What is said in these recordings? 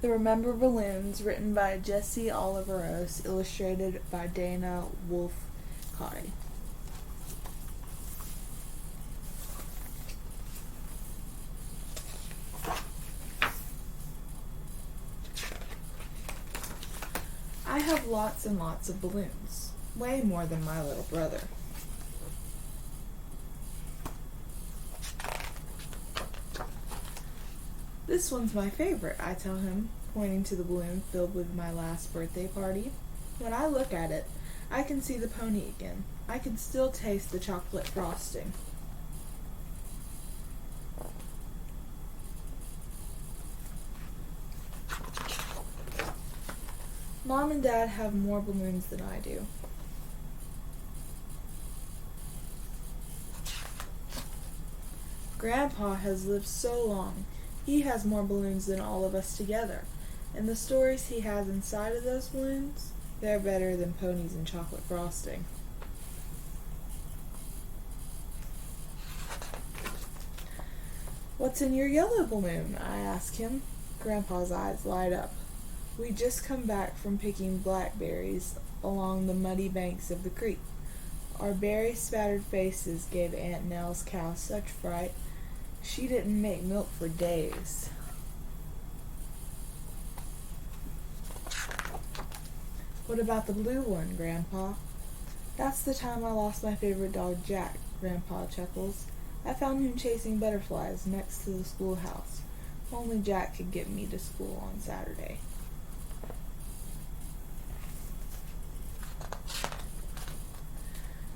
The Remember Balloons, written by Jessie Oliveros, illustrated by Dana Wulfekotte. I have lots and lots of balloons, way more than my little brother. This one's my favorite, I tell him, pointing to the balloon filled with my last birthday party. When I look at it, I can see the pony again. I can still taste the chocolate frosting. Mom and Dad have more balloons than I do. Grandpa has lived so long. He has more balloons than all of us together. And the stories he has inside of those balloons, they're better than ponies and chocolate frosting. What's in your yellow balloon? I ask him. Grandpa's eyes light up. We just come back from picking blackberries along the muddy banks of the creek. Our berry-spattered faces gave Aunt Nell's cow such fright, she didn't make milk for days. What about the blue one, Grandpa? That's the time I lost my favorite dog, Jack, Grandpa chuckles. I found him chasing butterflies next to the schoolhouse. Only Jack could get me to school on Saturday.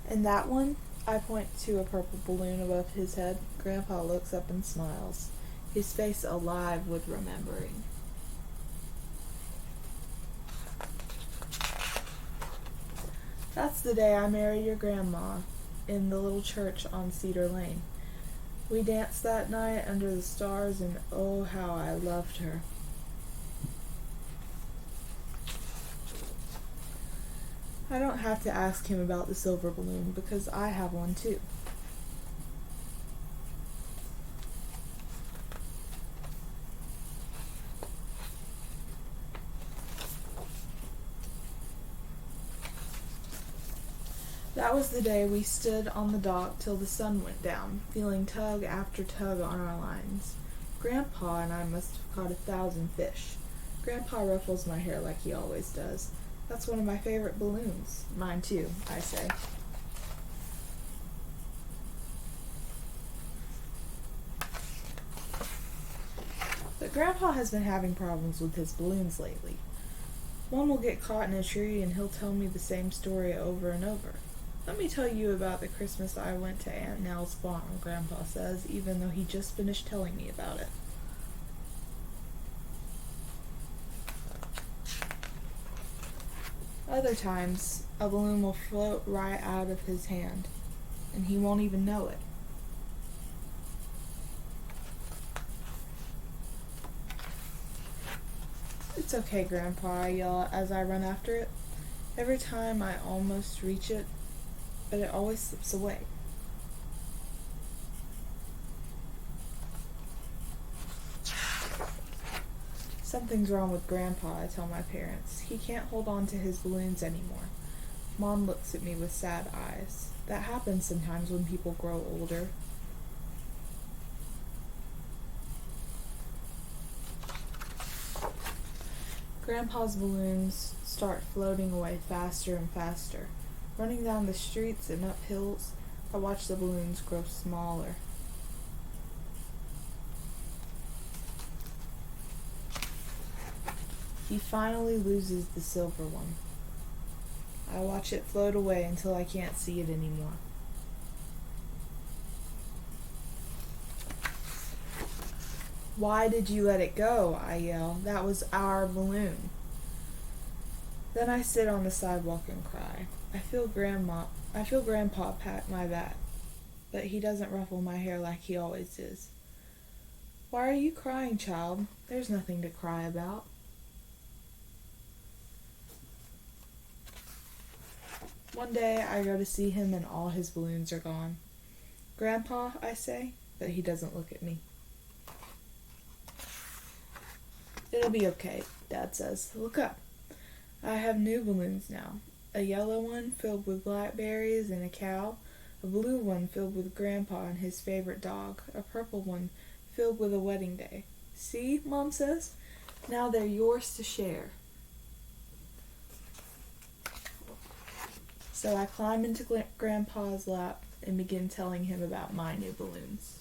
And that one? I point to a purple balloon above his head. Grandpa looks up and smiles, his face alive with remembering. That's the day I married your grandma in the little church on Cedar Lane. We danced that night under the stars, and oh, how I loved her. I don't have to ask him about the silver balloon because I have one too. That was the day we stood on the dock till the sun went down, feeling tug after tug on our lines. Grandpa and I must have caught 1,000 fish. Grandpa ruffles my hair like he always does. That's one of my favorite balloons. Mine too, I say. But Grandpa has been having problems with his balloons lately. One will get caught in a tree and he'll tell me the same story over and over. Let me tell you about the Christmas I went to Aunt Nell's farm, Grandpa says, even though he just finished telling me about it. Other times, a balloon will float right out of his hand, and he won't even know it. It's okay, Grandpa, I yell as I run after it. Every time I almost reach it, but it always slips away. Something's wrong with Grandpa, I tell my parents. He can't hold on to his balloons anymore. Mom looks at me with sad eyes. That happens sometimes when people grow older. Grandpa's balloons start floating away faster and faster. Running down the streets and up hills, I watch the balloons grow smaller. He finally loses the silver one. I watch it float away until I can't see it anymore. Why did you let it go? I yell. That was our balloon. Then I sit on the sidewalk and cry. I feel Grandpa pat my back, but he doesn't ruffle my hair like he always is. Why are you crying, child? There's nothing to cry about. One day I go to see him and all his balloons are gone. Grandpa, I say, but he doesn't look at me. It'll be okay, Dad says. Look up. I have new balloons now. A yellow one filled with blackberries and a cow, a blue one filled with Grandpa and his favorite dog, a purple one filled with a wedding day. See, Mom says? Now they're yours to share. So I climb into Grandpa's lap and begin telling him about my new balloons.